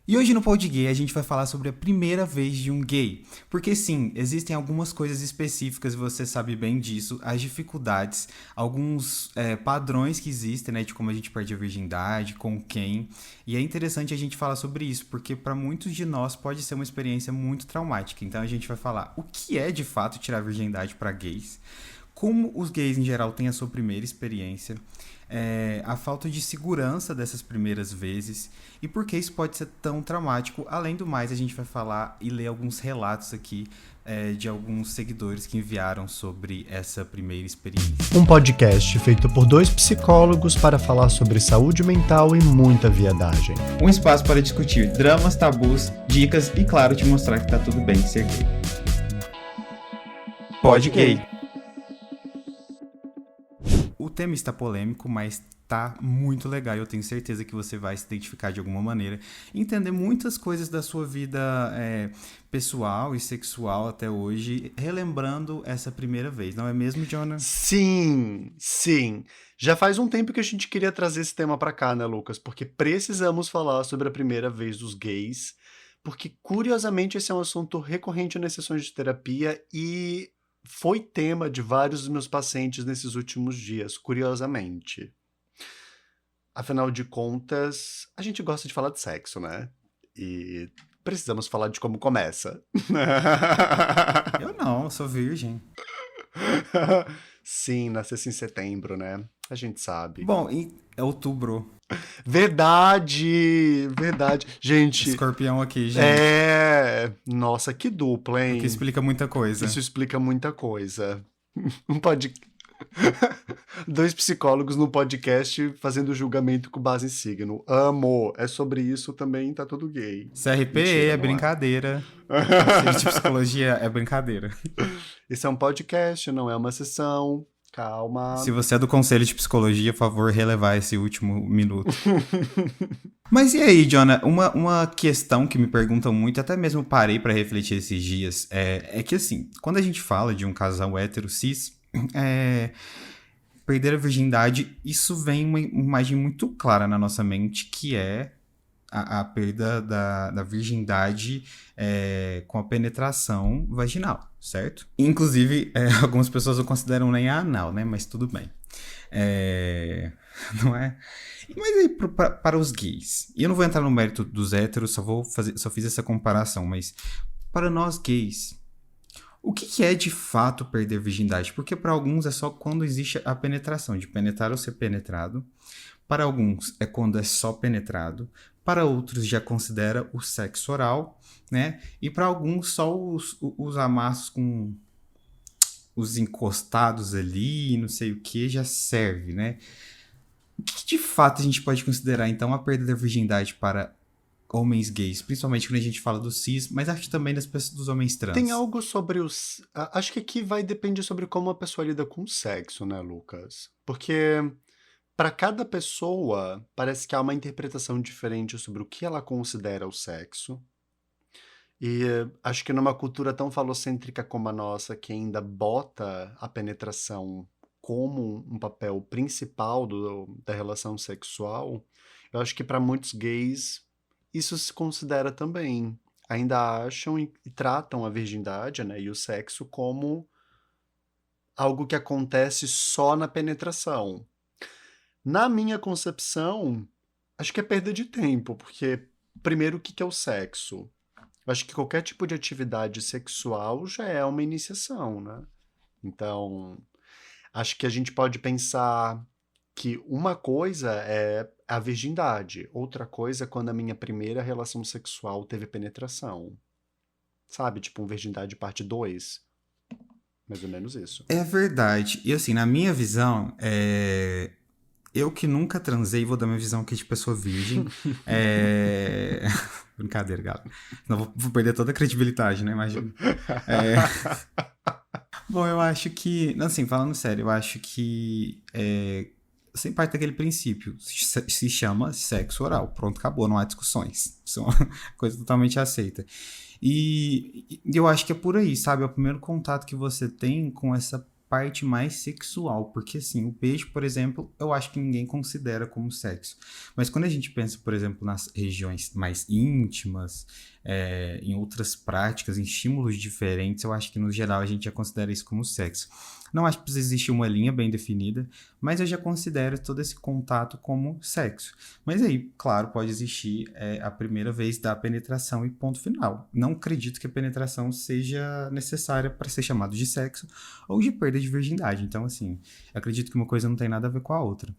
E hoje no Pod Gay a gente vai falar sobre a primeira vez de um gay. Porque sim, existem algumas coisas específicas, você sabe bem disso, as dificuldades, alguns padrões que existem, né, de como a gente perde a virgindade, com quem. E é interessante a gente falar sobre isso, porque para muitos de nós pode ser uma experiência muito traumática. Então a gente vai falar o que é de fato tirar a virgindade para gays, como os gays em geral têm a sua primeira experiência, a falta de segurança dessas primeiras vezes e por que isso pode ser tão traumático. Além do mais, a gente vai falar e ler alguns relatos aqui de alguns seguidores que enviaram sobre essa primeira experiência. Um podcast feito por dois psicólogos para falar sobre saúde mental e muita viadagem. Um espaço para discutir dramas, tabus, dicas e, claro, te mostrar que tá tudo bem ser gay. Pod Gay. O tema está polêmico, mas tá muito legal. Eu tenho certeza que você vai se identificar de alguma maneira, entender muitas coisas da sua vida pessoal e sexual até hoje, relembrando essa primeira vez. Não é mesmo, Jonah? Sim. Já faz um tempo que a gente queria trazer esse tema pra cá, né, Lucas? Porque precisamos falar sobre a primeira vez dos gays, porque curiosamente esse é um assunto recorrente nas sessões de terapia e foi tema de vários dos meus pacientes nesses últimos dias, curiosamente. Afinal de contas, a gente gosta de falar de sexo, né? E precisamos falar de como começa. Eu não, eu sou virgem. Sim, nascesse em setembro, né? A gente sabe. Bom, é outubro. Verdade! Gente, Escorpião aqui, gente. Nossa, que dupla, hein? O que explica muita coisa. Isso explica muita coisa. Um Dois psicólogos no podcast fazendo julgamento com base em signo. Amo! É sobre isso também, tá tudo gay. CRPE Mentira, é não brincadeira. Conselho de psicologia é brincadeira. Isso é um podcast, não é uma sessão. Calma. Se você é do conselho de psicologia, por favor, relevar esse último minuto. Mas e aí, Jonah? Uma questão que me perguntam muito, até mesmo parei pra refletir esses dias, é que assim, quando a gente fala de um casal hétero cis, perder a virgindade, isso vem uma imagem muito clara na nossa mente, que é a perda da virgindade com a penetração vaginal, certo? Inclusive, algumas pessoas não consideram nem anal, né? Mas tudo bem. Não é? Mas aí, para os gays, e eu não vou entrar no mérito dos héteros, só fiz essa comparação, mas para nós gays, o que é de fato perder a virgindade? Porque para alguns é só quando existe a penetração, de penetrar ou ser penetrado. Para alguns é quando é só penetrado. Para outros já considera o sexo oral, né? E para alguns só os amassos com os encostados ali, não sei o que, já serve, né? O que de fato a gente pode considerar, então, a perda da virgindade para homens gays? Principalmente quando a gente fala do cis, mas acho que também dos homens trans. Tem algo sobre os... Acho que aqui vai depender sobre como a pessoa lida com o sexo, né, Lucas? Porque para cada pessoa, parece que há uma interpretação diferente sobre o que ela considera o sexo. E acho que numa cultura tão falocêntrica como a nossa, que ainda bota a penetração como um papel principal da relação sexual, eu acho que para muitos gays isso se considera também. Ainda acham e tratam a virgindade, né, e o sexo como algo que acontece só na penetração. Na minha concepção, acho que é perda de tempo, porque, primeiro, o que é o sexo? Eu acho que qualquer tipo de atividade sexual já é uma iniciação, né? Então, acho que a gente pode pensar que uma coisa é a virgindade, outra coisa é quando a minha primeira relação sexual teve penetração. Sabe? Tipo, virgindade parte 2. Mais ou menos isso. É verdade. E assim, na minha visão, eu que nunca transei, vou dar minha visão aqui de pessoa virgem. Brincadeira, galera. Senão vou perder toda a credibilidade, né? Imagina. Bom, eu acho que... Assim, falando sério, eu acho que... Sem parte daquele princípio. Se chama sexo oral. Pronto, acabou. Não há discussões. Isso é uma coisa totalmente aceita. E eu acho que é por aí, sabe? É o primeiro contato que você tem com essa parte mais sexual, porque assim, o beijo, por exemplo, eu acho que ninguém considera como sexo. Mas quando a gente pensa, por exemplo, nas regiões mais íntimas, em outras práticas, em estímulos diferentes, eu acho que no geral a gente já considera isso como sexo. Não acho que precisa existir uma linha bem definida, mas eu já considero todo esse contato como sexo. Mas aí, claro, pode existir a primeira vez da penetração e ponto final. Não acredito que a penetração seja necessária para ser chamado de sexo ou de perda de virgindade. Então, assim, acredito que uma coisa não tem nada a ver com a outra.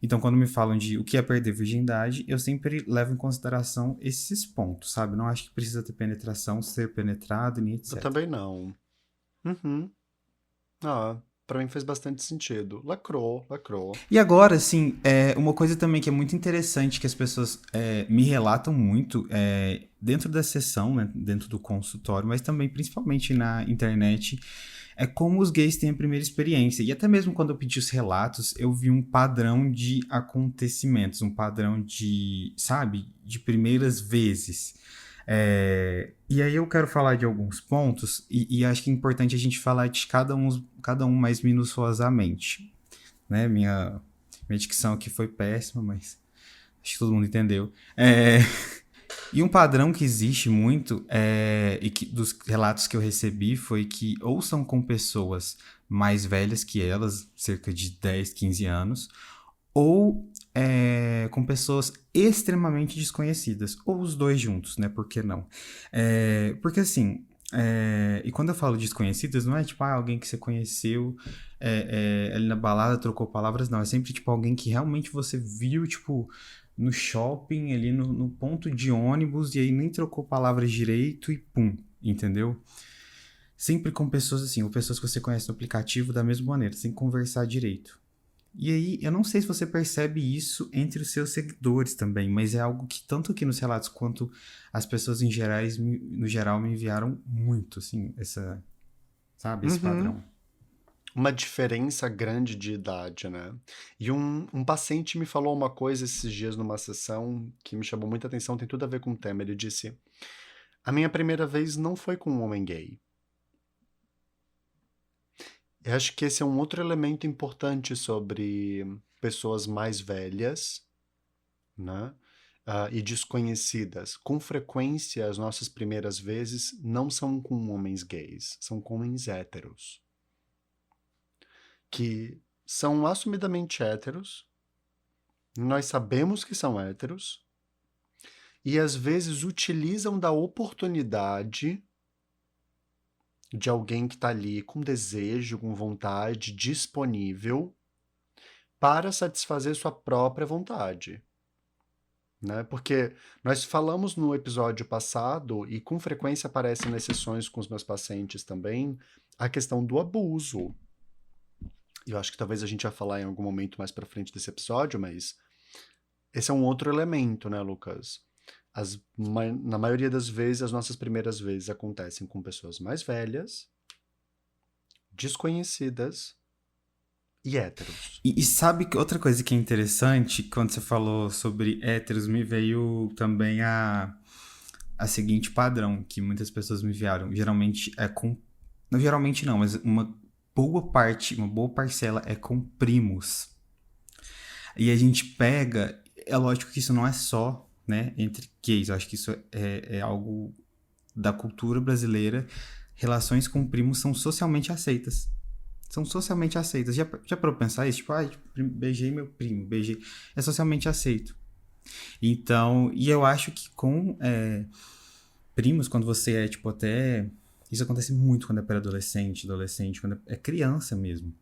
Então, quando me falam de o que é perder virgindade, eu sempre levo em consideração esses pontos, sabe? Não acho que precisa ter penetração, ser penetrado, nem Eu etc. também não. Uhum. Ah, pra mim fez bastante sentido. Lacrou, lacrou. E agora, assim, uma coisa também que é muito interessante que as pessoas me relatam muito dentro da sessão, né, dentro do consultório, mas também principalmente na internet, é como os gays têm a primeira experiência. E até mesmo quando eu pedi os relatos, eu vi um padrão de acontecimentos, um padrão de, sabe, de primeiras vezes. E aí eu quero falar de alguns pontos e acho que é importante a gente falar de cada um mais minuciosamente, né? Minha dicção aqui foi péssima, mas acho que todo mundo entendeu. E um padrão que existe muito, e que dos relatos que eu recebi, foi que ou são com pessoas mais velhas que elas, cerca de 10, 15 anos, ou com pessoas extremamente desconhecidas, ou os dois juntos, né? Por que não? Porque assim, e quando eu falo desconhecidas, não é tipo alguém que você conheceu ali na balada, trocou palavras, não. É sempre tipo alguém que realmente você viu, tipo, no shopping, ali no ponto de ônibus, e aí nem trocou palavras direito e pum, entendeu? Sempre com pessoas assim, ou pessoas que você conhece no aplicativo da mesma maneira, sem conversar direito. E aí, eu não sei se você percebe isso entre os seus seguidores também, mas é algo que tanto aqui nos relatos quanto as pessoas em gerais, no geral me enviaram muito, assim, sabe, esse Uhum. padrão. Uma diferença grande de idade, né? E um paciente me falou uma coisa esses dias numa sessão que me chamou muita atenção, tem tudo a ver com o tema. Ele disse: A minha primeira vez não foi com um homem gay. Eu acho que esse é um outro elemento importante sobre pessoas mais velhas, né? E desconhecidas. Com frequência, as nossas primeiras vezes não são com homens gays, são com homens héteros, que são assumidamente héteros, nós sabemos que são héteros, e às vezes utilizam da oportunidade de alguém que está ali com desejo, com vontade, disponível, para satisfazer sua própria vontade. Né? Porque nós falamos no episódio passado, e com frequência aparece nas sessões com os meus pacientes também, a questão do abuso. Eu acho que talvez a gente vai falar em algum momento mais para frente desse episódio, mas esse é um outro elemento, né, Lucas? Na maioria das vezes, as nossas primeiras vezes acontecem com pessoas mais velhas, desconhecidas e héteros. E sabe que outra coisa que é interessante, quando você falou sobre héteros, me veio também a seguinte padrão, que muitas pessoas me enviaram. Geralmente é com. Não, geralmente não, mas uma boa parte, uma boa parcela é com primos. E a gente pega. É lógico que isso não é só, né, entre gays. Eu acho que isso é algo da cultura brasileira. Relações com primos são socialmente aceitas. São socialmente aceitas. Já parou pra pensar isso? Tipo, beijei meu primo, beijei. É socialmente aceito. Então, e eu acho que com primos, quando você é, tipo, até. Isso acontece muito quando é pré-adolescente, adolescente, quando é criança mesmo.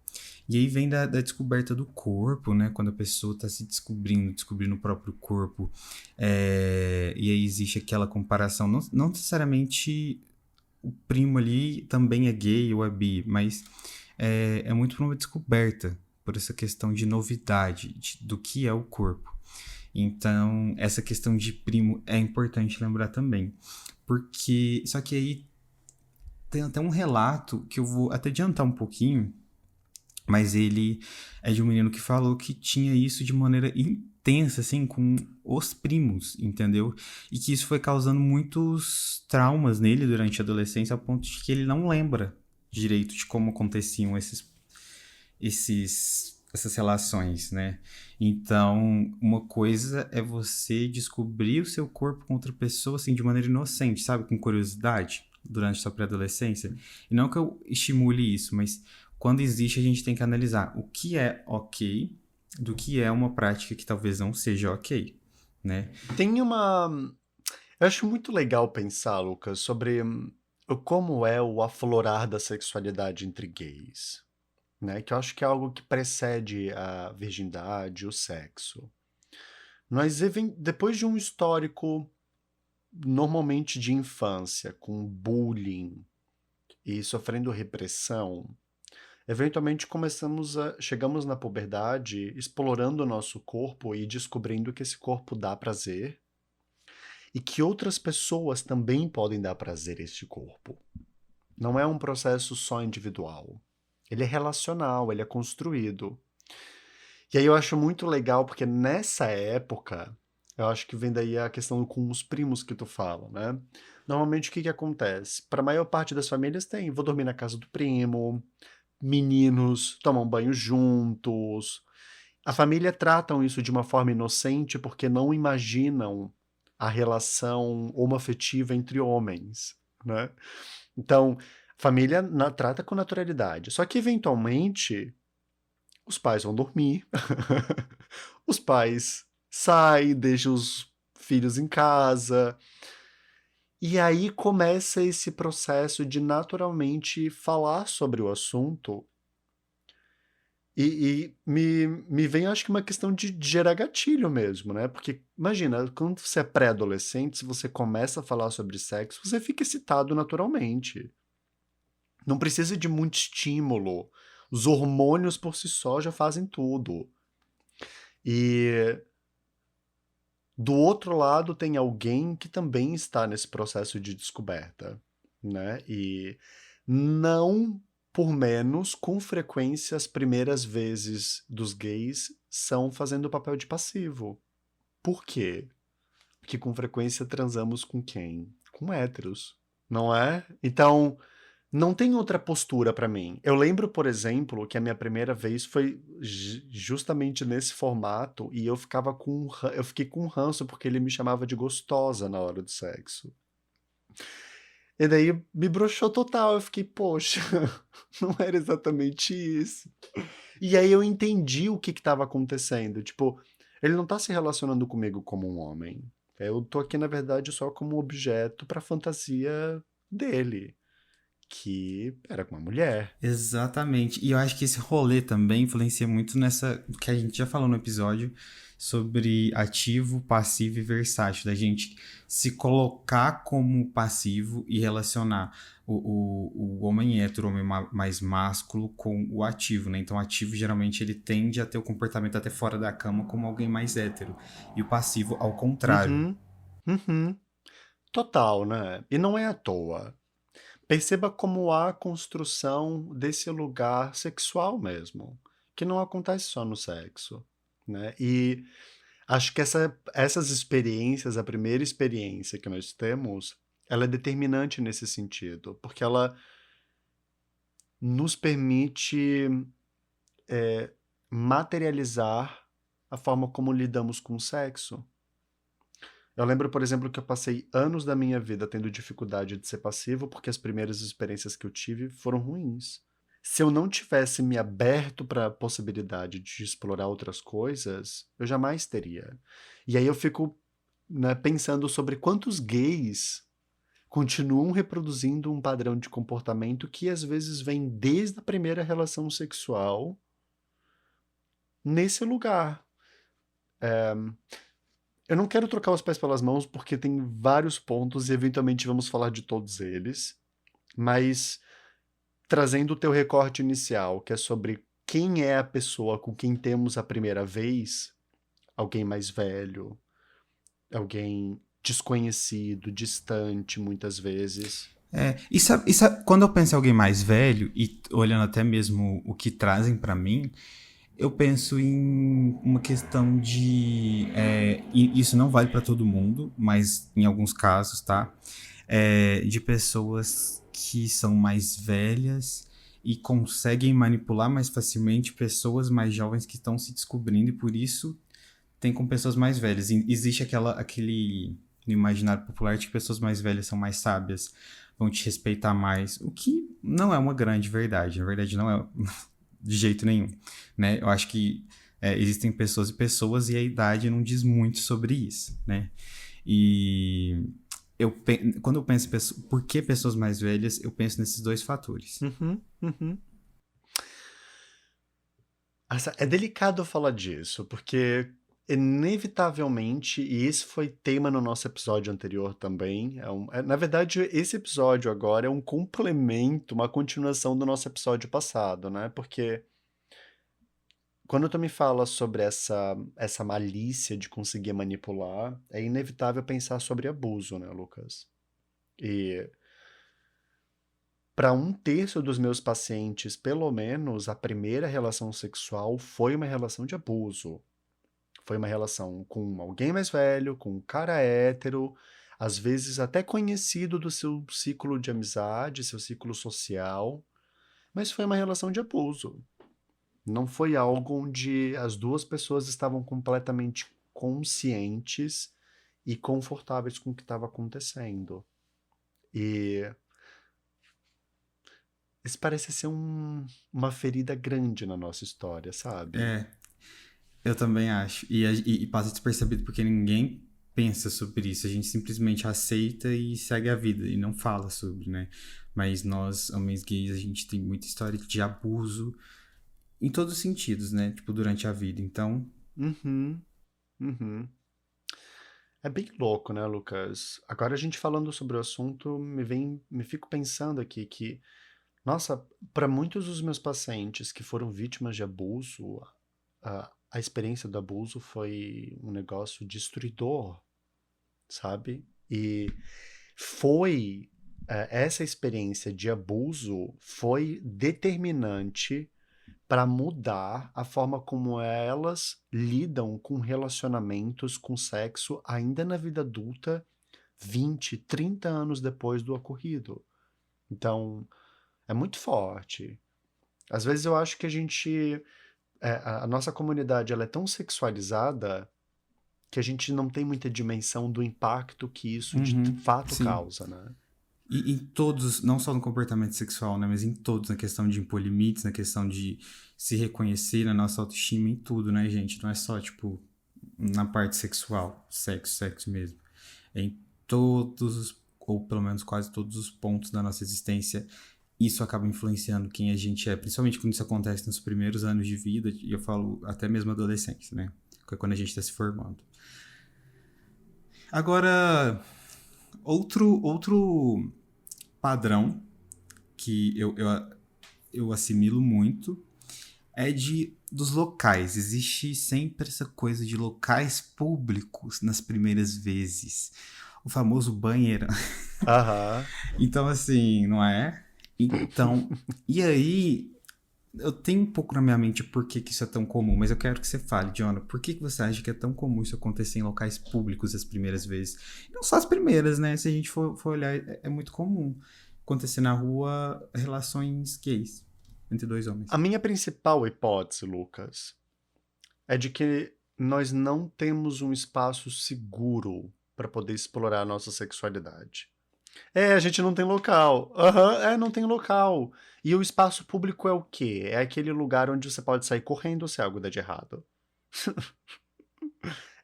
E aí vem da descoberta do corpo, né? Quando a pessoa está se descobrindo o próprio corpo. E aí existe aquela comparação. Não necessariamente o primo ali também é gay ou é bi, mas é muito por uma descoberta, por essa questão de novidade, do que é o corpo. Então, essa questão de primo é importante lembrar também. Porque, só que aí tem até um relato que eu vou até adiantar um pouquinho, mas ele é de um menino que falou que tinha isso de maneira intensa, assim, com os primos, entendeu? E que isso foi causando muitos traumas nele durante a adolescência, ao ponto de que ele não lembra direito de como aconteciam essas relações, né? Então, uma coisa é você descobrir o seu corpo com outra pessoa, assim, de maneira inocente, sabe? Com curiosidade, durante sua pré-adolescência. E não que eu estimule isso, mas quando existe, a gente tem que analisar o que é ok do que é uma prática que talvez não seja ok, né? Tem uma. Eu acho muito legal pensar, Lucas, sobre como é o aflorar da sexualidade entre gays, né? Que eu acho que é algo que precede a virgindade, o sexo. Depois de um histórico normalmente de infância, com bullying e sofrendo repressão, eventualmente chegamos na puberdade explorando o nosso corpo e descobrindo que esse corpo dá prazer e que outras pessoas também podem dar prazer a este corpo. Não é um processo só individual. Ele é relacional, ele é construído. E aí eu acho muito legal porque nessa época, eu acho que vem daí a questão com os primos que tu fala, né? Normalmente o que que acontece? Para a maior parte das famílias tem, vou dormir na casa do primo, meninos tomam banho juntos. A família tratam isso de uma forma inocente porque não imaginam a relação homoafetiva entre homens, né? Então, família trata com naturalidade. Só que, eventualmente, os pais vão dormir, os pais saem, deixam os filhos em casa, e aí começa esse processo de naturalmente falar sobre o assunto. Me vem, acho que, uma questão de gerar gatilho mesmo, né? Porque, imagina, quando você é pré-adolescente, se você começa a falar sobre sexo, você fica excitado naturalmente. Não precisa de muito estímulo. Os hormônios por si só já fazem tudo. E do outro lado tem alguém que também está nesse processo de descoberta, né? E não por menos, com frequência, as primeiras vezes dos gays são fazendo o papel de passivo. Por quê? Porque com frequência transamos com quem? Com héteros, não é? Então, não tem outra postura pra mim. Eu lembro, por exemplo, que a minha primeira vez foi justamente nesse formato e eu fiquei com ranço porque ele me chamava de gostosa na hora do sexo. E daí me broxou total. Eu fiquei, poxa, não era exatamente isso. E aí eu entendi o que estava acontecendo. Tipo, ele não tá se relacionando comigo como um homem. Eu tô aqui, na verdade, só como objeto pra fantasia dele, que era com uma mulher. Exatamente. E eu acho que esse rolê também influencia muito nessa que a gente já falou no episódio sobre ativo, passivo e versátil, da gente se colocar como passivo e relacionar o homem hétero, o homem mais másculo, com o ativo, né? Então, o ativo geralmente ele tende a ter o comportamento até fora da cama como alguém mais hétero, e o passivo ao contrário. Uhum, uhum. Total, né? E não é à toa. Perceba como há a construção desse lugar sexual mesmo, que não acontece só no sexo, né? E acho que essas experiências, a primeira experiência que nós temos, ela é determinante nesse sentido, porque ela nos permite materializar a forma como lidamos com o sexo. Eu lembro, por exemplo, que eu passei anos da minha vida tendo dificuldade de ser passivo porque as primeiras experiências que eu tive foram ruins. Se eu não tivesse me aberto para a possibilidade de explorar outras coisas, eu jamais teria. E aí eu fico, né, pensando sobre quantos gays continuam reproduzindo um padrão de comportamento que às vezes vem desde a primeira relação sexual nesse lugar. Eu não quero trocar os pés pelas mãos porque tem vários pontos e eventualmente vamos falar de todos eles, mas trazendo o teu recorte inicial, que é sobre quem é a pessoa com quem temos a primeira vez, alguém mais velho, alguém desconhecido, distante, muitas vezes. Quando eu penso em alguém mais velho, e olhando até mesmo o que trazem pra mim, eu penso em uma questão de. E isso não vale pra todo mundo, mas em alguns casos, tá? De pessoas que são mais velhas e conseguem manipular mais facilmente pessoas mais jovens que estão se descobrindo, e por isso tem com pessoas mais velhas. Existe aquele no imaginário popular de que pessoas mais velhas são mais sábias, vão te respeitar mais, o que não é uma grande verdade. Na verdade, não é de jeito nenhum, né? Eu acho que existem pessoas e pessoas, e a idade não diz muito sobre isso, né? E quando eu penso em por que pessoas mais velhas, eu penso nesses dois fatores. Uhum, uhum. É delicado falar disso, porque inevitavelmente, e esse foi tema no nosso episódio anterior também, na verdade, esse episódio agora é um complemento, uma continuação do nosso episódio passado, né? Porque quando tu me fala sobre essa malícia de conseguir manipular, é inevitável pensar sobre abuso, né, Lucas? E para um terço dos meus pacientes, pelo menos, a primeira relação sexual foi uma relação de abuso. Foi uma relação com alguém mais velho, com um cara hétero, às vezes até conhecido do seu ciclo de amizade, seu ciclo social, mas foi uma relação de abuso. Não foi algo onde as duas pessoas estavam completamente conscientes e confortáveis com o que estava acontecendo. E isso parece ser uma ferida grande na nossa história, sabe? É, eu também acho. E passa despercebido porque ninguém pensa sobre isso. A gente simplesmente aceita e segue a vida e não fala sobre, né? Mas nós, homens gays, a gente tem muita história de abuso em todos os sentidos, né? Tipo, durante a vida. Então, Uhum, uhum. É bem louco, né, Lucas? Agora a gente falando sobre o assunto, me fico pensando aqui que, nossa, para muitos dos meus pacientes que foram vítimas de abuso, a experiência do abuso foi um negócio destruidor, sabe? E foi, essa experiência de abuso foi determinante para mudar a forma como elas lidam com relacionamentos, com sexo, ainda na vida adulta, 20, 30 anos depois do ocorrido. Então, é muito forte. Às vezes eu acho que a nossa comunidade ela é tão sexualizada que a gente não tem muita dimensão do impacto que isso de fato sim. causa, né? E em todos, não só no comportamento sexual, né? Mas em todos, na questão de impor limites, na questão de se reconhecer, na nossa autoestima, em tudo, né, gente? Não é só, tipo, na parte sexual, sexo mesmo. É em todos, ou pelo menos quase todos os pontos da nossa existência, isso acaba influenciando quem a gente é, principalmente quando isso acontece nos primeiros anos de vida, e eu falo até mesmo adolescência, né? Que é quando a gente está se formando. Agora, outro padrão que eu assimilo muito é dos locais. Existe sempre essa coisa de locais públicos nas primeiras vezes. O famoso banheiro. Aham. Então, assim, não é? Então, e aí, eu tenho um pouco na minha mente por que isso é tão comum, mas eu quero que você fale, Jonah, por que você acha que é tão comum isso acontecer em locais públicos as primeiras vezes? Não só as primeiras, né? Se a gente for olhar, é muito comum acontecer na rua relações gays entre dois A homens. minha principal hipótese, Lucas, é de que nós não temos um espaço seguro para poder explorar a nossa sexualidade. A gente não tem local. Aham, não tem local. E o espaço público é o quê? É aquele lugar onde você pode sair correndo se algo der de errado.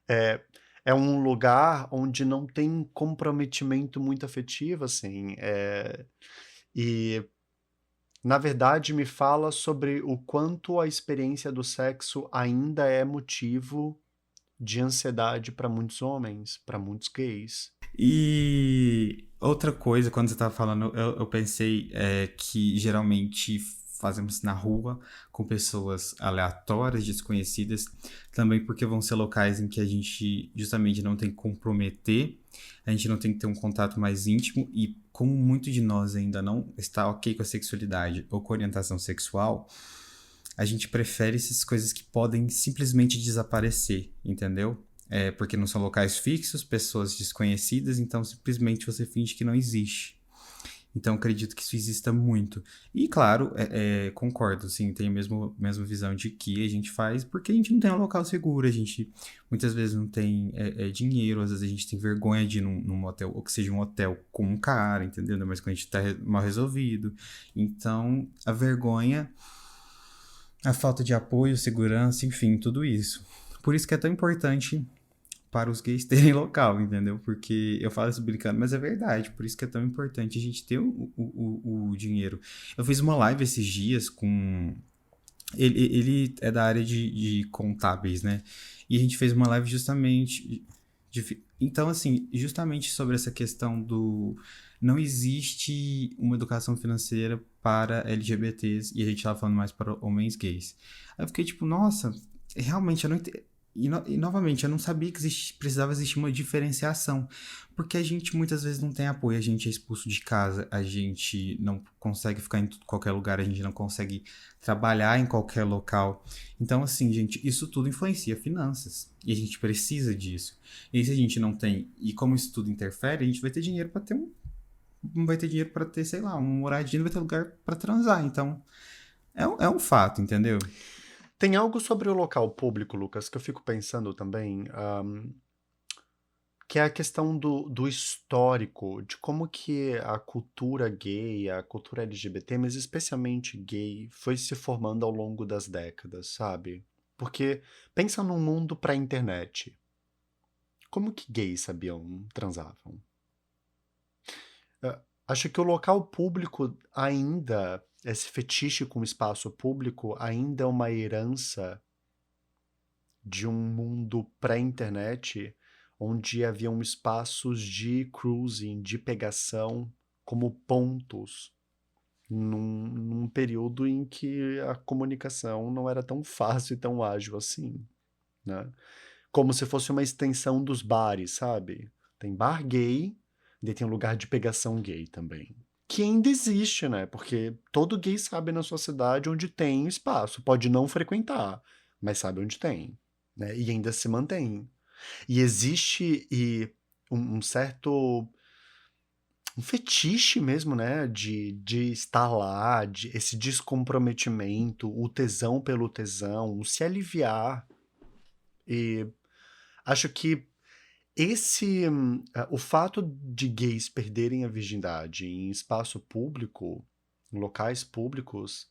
É, é um lugar onde não tem comprometimento muito afetivo, assim. E, na verdade, me fala sobre o quanto a experiência do sexo ainda é motivo de ansiedade para muitos homens, para muitos gays. E outra coisa, quando você estava falando, eu pensei que geralmente fazemos na rua com pessoas aleatórias, desconhecidas, também porque vão ser locais em que a gente justamente não tem que comprometer, a gente não tem que ter um contato mais íntimo, e como muito de nós ainda não está ok com a sexualidade ou com a orientação sexual, a gente prefere essas coisas que podem simplesmente desaparecer, entendeu? Porque não são locais fixos, pessoas desconhecidas, então simplesmente você finge que não existe. Então, acredito que isso exista muito. E, claro, concordo, sim, tenho a mesma visão de que a gente faz porque a gente não tem um local seguro, a gente muitas vezes não tem dinheiro, às vezes a gente tem vergonha de ir num motel, ou que seja um hotel com um cara, entendeu? Mas quando a gente tá mal resolvido. Então, a vergonha, a falta de apoio, segurança, enfim, tudo isso. Por isso que é tão importante para os gays terem local, entendeu? Porque eu falo isso brincando, mas é verdade. Por isso que é tão importante a gente ter o dinheiro. Eu fiz uma live esses dias com. Ele é da área de contábeis, né? E a gente fez uma live justamente. Então, assim, justamente sobre essa questão do. Não existe uma educação financeira para LGBTs e a gente tava falando mais para homens gays. Aí eu fiquei tipo, nossa, realmente eu não entendo. E novamente, eu não sabia que precisava existir uma diferenciação. Porque a gente muitas vezes não tem apoio, a gente é expulso de casa, a gente não consegue ficar em qualquer lugar, a gente não consegue trabalhar em qualquer local. Então, assim, gente, isso tudo influencia finanças. E a gente precisa disso. E se a gente não tem, e como isso tudo interfere, a gente vai ter dinheiro para ter não vai ter dinheiro para ter, sei lá, uma moradia, não vai ter lugar para transar. Então, é um fato, entendeu? Tem algo sobre o local público, Lucas, que eu fico pensando também, que é a questão do histórico, de como que a cultura gay, a cultura LGBT, mas especialmente gay, foi se formando ao longo das décadas, sabe? Porque pensa num mundo pré-internet. Como que gays sabiam, transavam? Acho que o local público ainda, esse fetiche com o espaço público, ainda é uma herança de um mundo pré-internet, onde haviam espaços de cruising, de pegação, como pontos, num período em que a comunicação não era tão fácil e tão ágil assim, né? Como se fosse uma extensão dos bares, sabe? Tem bar gay, e tem um lugar de pegação gay também. Que ainda existe, né? Porque todo gay sabe na sua cidade onde tem espaço. Pode não frequentar, mas sabe onde tem, né? E ainda se mantém. E existe um certo um fetiche mesmo, né? De estar lá, de esse descomprometimento, o tesão pelo tesão, o se aliviar. E acho que o fato de gays perderem a virgindade em espaço público, em locais públicos,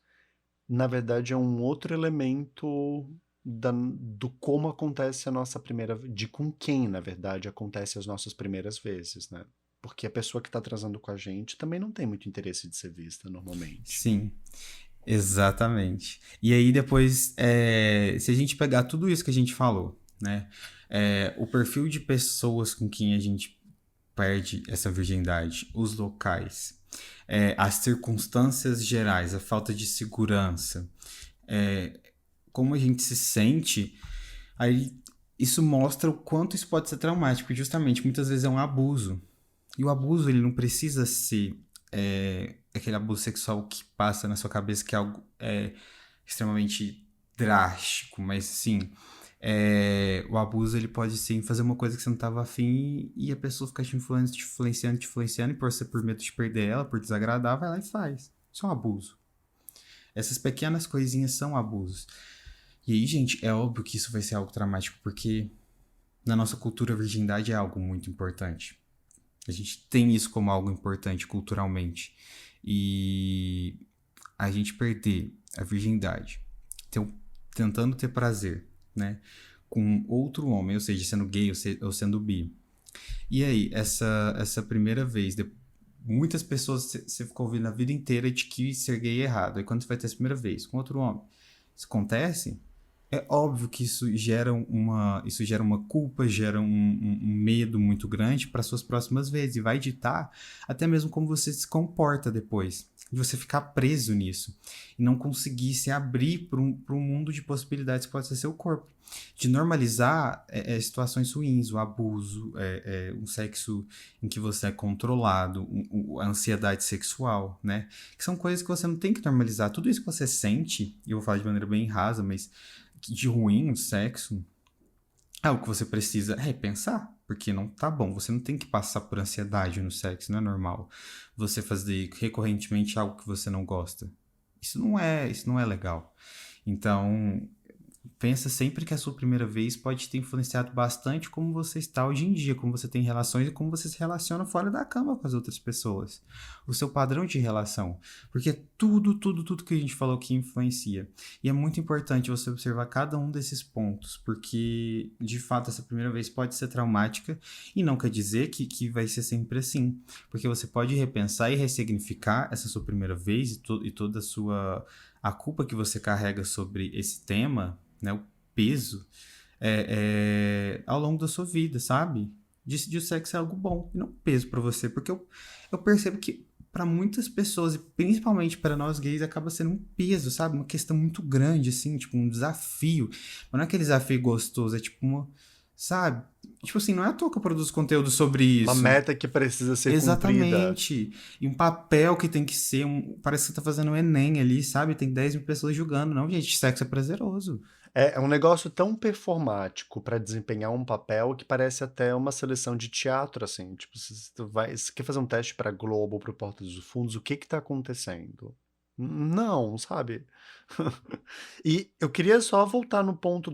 na verdade é um outro elemento do como acontece a nossa primeira, de com quem, na verdade, acontece as nossas primeiras vezes, né? Porque a pessoa que está transando com a gente também não tem muito interesse de ser vista, normalmente. Sim. Exatamente. E aí depois, se a gente pegar tudo isso que a gente falou, né? O perfil de pessoas com quem a gente perde essa virgindade, os locais, as circunstâncias gerais, a falta de segurança, como a gente se sente, aí isso mostra o quanto isso pode ser traumático, porque justamente muitas vezes é um abuso. E o abuso, ele não precisa ser aquele abuso sexual que passa na sua cabeça que é algo extremamente drástico, mas assim, o abuso ele pode sim fazer uma coisa que você não estava afim e a pessoa fica te influenciando, e por você por medo de perder ela, por desagradar, vai lá e faz. Isso é um abuso. Essas pequenas coisinhas são abusos. E aí, gente, é óbvio que isso vai ser algo traumático, porque na nossa cultura a virgindade é algo muito importante. A gente tem isso como algo importante culturalmente. E a gente perder a virgindade, tentando ter prazer, né? Com outro homem, ou seja, sendo gay ou sendo bi. E aí, essa primeira vez, muitas pessoas você ficou ouvindo a vida inteira de que ser gay é errado. Aí quando você vai ter essa primeira vez com outro homem, isso acontece, é óbvio que isso gera uma culpa, gera um medo muito grande para suas próximas vezes e vai ditar até mesmo como você se comporta depois. De você ficar preso nisso e não conseguir se abrir para um mundo de possibilidades que pode ser seu corpo. De normalizar situações ruins, o abuso, um sexo em que você é controlado, a ansiedade sexual, né? Que são coisas que você não tem que normalizar. Tudo isso que você sente, e eu vou falar de maneira bem rasa, mas de ruim no sexo, é o que você precisa repensar. Porque não tá bom. Você não tem que passar por ansiedade no sexo, não é normal. Você fazer recorrentemente algo que você não gosta. Isso não é legal. Então, pensa sempre que a sua primeira vez pode ter influenciado bastante como você está hoje em dia, como você tem relações e como você se relaciona fora da cama com as outras pessoas. O seu padrão de relação. Porque tudo que a gente falou aqui influencia. E é muito importante você observar cada um desses pontos, porque de fato essa primeira vez pode ser traumática e não quer dizer que vai ser sempre assim. Porque você pode repensar e ressignificar essa sua primeira vez e toda a sua a culpa que você carrega sobre esse tema, né, o peso, ao longo da sua vida, sabe? Decidir o sexo é algo bom e não um peso pra você, porque eu percebo que pra muitas pessoas, e principalmente para nós gays, acaba sendo um peso, sabe? Uma questão muito grande, assim, tipo, um desafio. Mas não é aquele desafio gostoso, é tipo uma, sabe? Tipo assim, não é à toa que eu produzo conteúdo sobre Uma isso. meta que precisa ser cumprida. Exatamente. E um papel que tem que ser. Parece que você tá fazendo um Enem ali, sabe? Tem 10 mil pessoas julgando. Não, gente, sexo é prazeroso. É um negócio tão performático para desempenhar um papel que parece até uma seleção de teatro, assim. Tipo, se quer fazer um teste para Globo, para Porta dos Fundos, o que que tá acontecendo? Não, sabe? E eu queria só voltar no ponto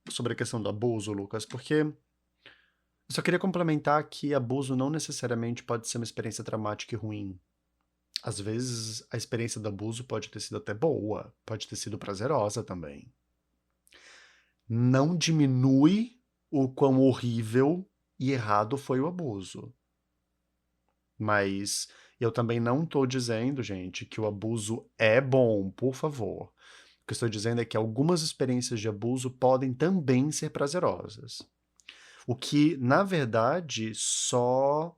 sobre a questão do abuso, Lucas, porque eu só queria complementar que abuso não necessariamente pode ser uma experiência traumática e ruim. Às vezes, a experiência do abuso pode ter sido até boa, pode ter sido prazerosa também. Não diminui o quão horrível e errado foi o abuso. Mas eu também não estou dizendo, gente, que o abuso é bom, por favor. O que eu estou dizendo é que algumas experiências de abuso podem também ser prazerosas. O que, na verdade, só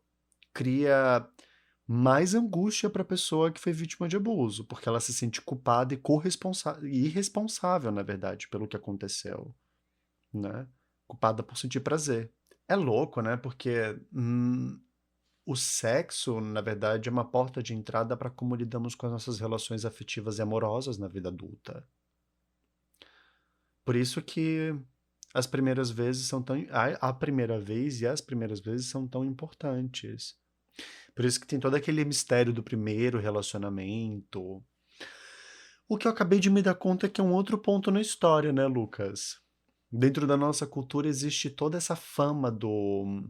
cria mais angústia para a pessoa que foi vítima de abuso, porque ela se sente culpada e irresponsável, na verdade, pelo que aconteceu, né? Culpada por sentir prazer. É louco, né? Porque o sexo, na verdade, é uma porta de entrada para como lidamos com as nossas relações afetivas e amorosas na vida adulta. Por isso que as primeiras vezes são tão. A primeira vez e as primeiras vezes são tão importantes. Por isso que tem todo aquele mistério do primeiro relacionamento. O que eu acabei de me dar conta é que é um outro ponto na história, né, Lucas? Dentro da nossa cultura existe toda essa fama do.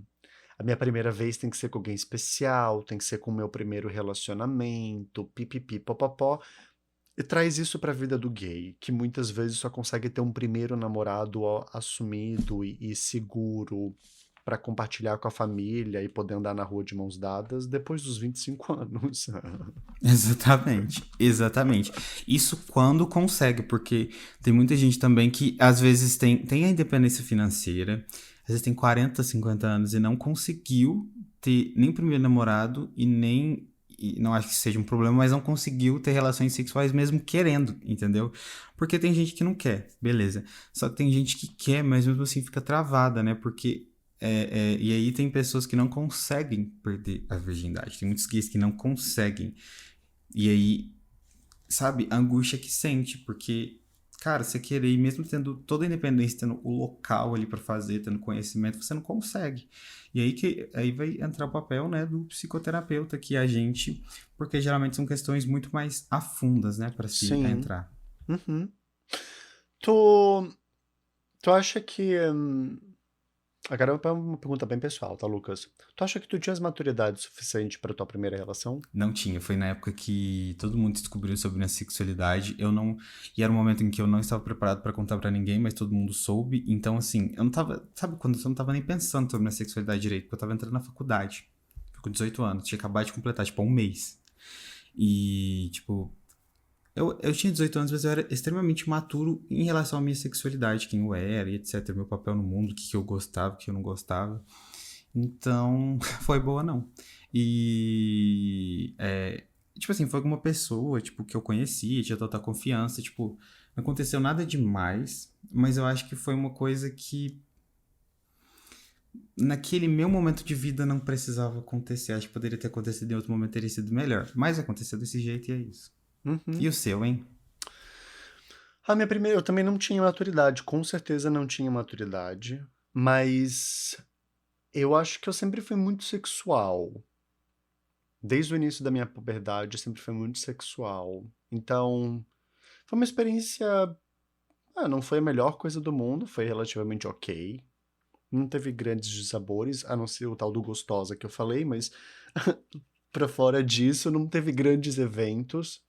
A minha primeira vez tem que ser com alguém especial, tem que ser com o meu primeiro relacionamento, pipipi, popopó. E traz isso pra vida do gay, que muitas vezes só consegue ter um primeiro namorado assumido e seguro pra compartilhar com a família e poder andar na rua de mãos dadas depois dos 25 anos. Exatamente, exatamente. Isso quando consegue, porque tem muita gente também que às vezes tem a independência financeira, às vezes tem 40, 50 anos e não conseguiu ter nem primeiro namorado e nem. E não acho que seja um problema, mas não conseguiu ter relações sexuais mesmo querendo, entendeu? Porque tem gente que não quer, beleza. Só que tem gente que quer, mas mesmo assim fica travada, né? Porque e aí tem pessoas que não conseguem perder a virgindade. Tem muitos gays que não conseguem. E aí, sabe, a angústia que sente, porque, cara, você querer, mesmo tendo toda a independência, tendo o local ali pra fazer, tendo conhecimento, você não consegue. E aí vai entrar o papel, né, do psicoterapeuta, que é a gente, porque geralmente são questões muito mais afundas, né, pra se Sim. entrar. Uhum. Tu, tu acha que. Agora é uma pergunta bem pessoal, tá, Lucas? Tu acha que tu tinhas maturidade suficiente pra tua primeira relação? Não tinha, foi na época que todo mundo descobriu sobre minha sexualidade. Eu não. E era um momento em que eu não estava preparado pra contar pra ninguém, mas todo mundo soube. Então, assim, eu não tava. Sabe quando eu não tava nem pensando sobre minha sexualidade direito? Porque eu tava entrando na faculdade. Fui com 18 anos, tinha acabado de completar, tipo, há um mês. E, tipo. Eu tinha 18 anos, mas eu era extremamente maturo em relação à minha sexualidade, quem eu era e etc. Meu papel no mundo, o que eu gostava, o que eu não gostava. Então, foi boa não. E, tipo assim, foi alguma pessoa, tipo, que eu conhecia, tinha total confiança, tipo, não aconteceu nada demais, mas eu acho que foi uma coisa que naquele meu momento de vida não precisava acontecer. Acho que poderia ter acontecido em outro momento, teria sido melhor. Mas aconteceu desse jeito e é isso. Uhum. E o seu, hein? A minha primeira, eu também não tinha maturidade, com certeza não tinha maturidade, mas Eu acho que eu sempre fui muito sexual. Desde o início da minha puberdade, eu sempre fui muito sexual. Então, foi uma experiência. Não foi a melhor coisa do mundo, foi relativamente ok. Não teve grandes dissabores, a não ser o tal do gostosa que eu falei, mas pra fora disso, não teve grandes eventos.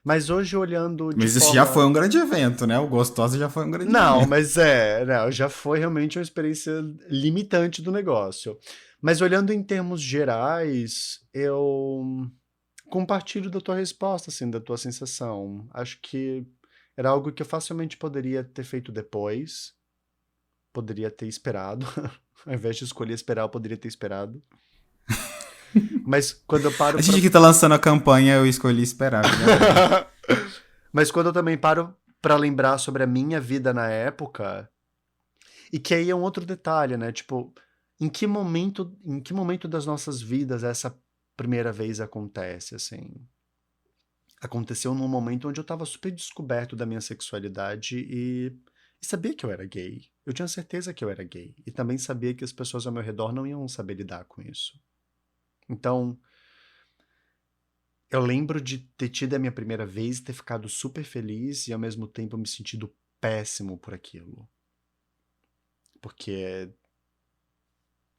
Mas hoje, olhando de Mas isso já foi forma. um grande evento, né? O Gostosa já foi um grande Não, evento. mas não, já foi realmente uma experiência limitante do negócio. Mas olhando em termos gerais, eu compartilho da tua resposta, assim, da tua sensação. Acho que era algo que eu facilmente poderia ter feito depois, poderia ter esperado. Ao invés de escolher esperar, eu poderia ter esperado. Mas quando eu paro A pra. gente que tá lançando a campanha, eu escolhi esperar a vida real. Mas quando eu também paro pra lembrar sobre a minha vida na época, e que aí é um outro detalhe, né? Tipo, em que momento das nossas vidas essa primeira vez acontece, assim? Aconteceu num momento onde eu tava super descoberto da minha sexualidade e sabia que eu era gay. Eu tinha certeza que eu era gay. E também sabia que as pessoas ao meu redor não iam saber lidar com isso. Então, eu lembro de ter tido a minha primeira vez e ter ficado super feliz e ao mesmo tempo me sentido péssimo por aquilo. Porque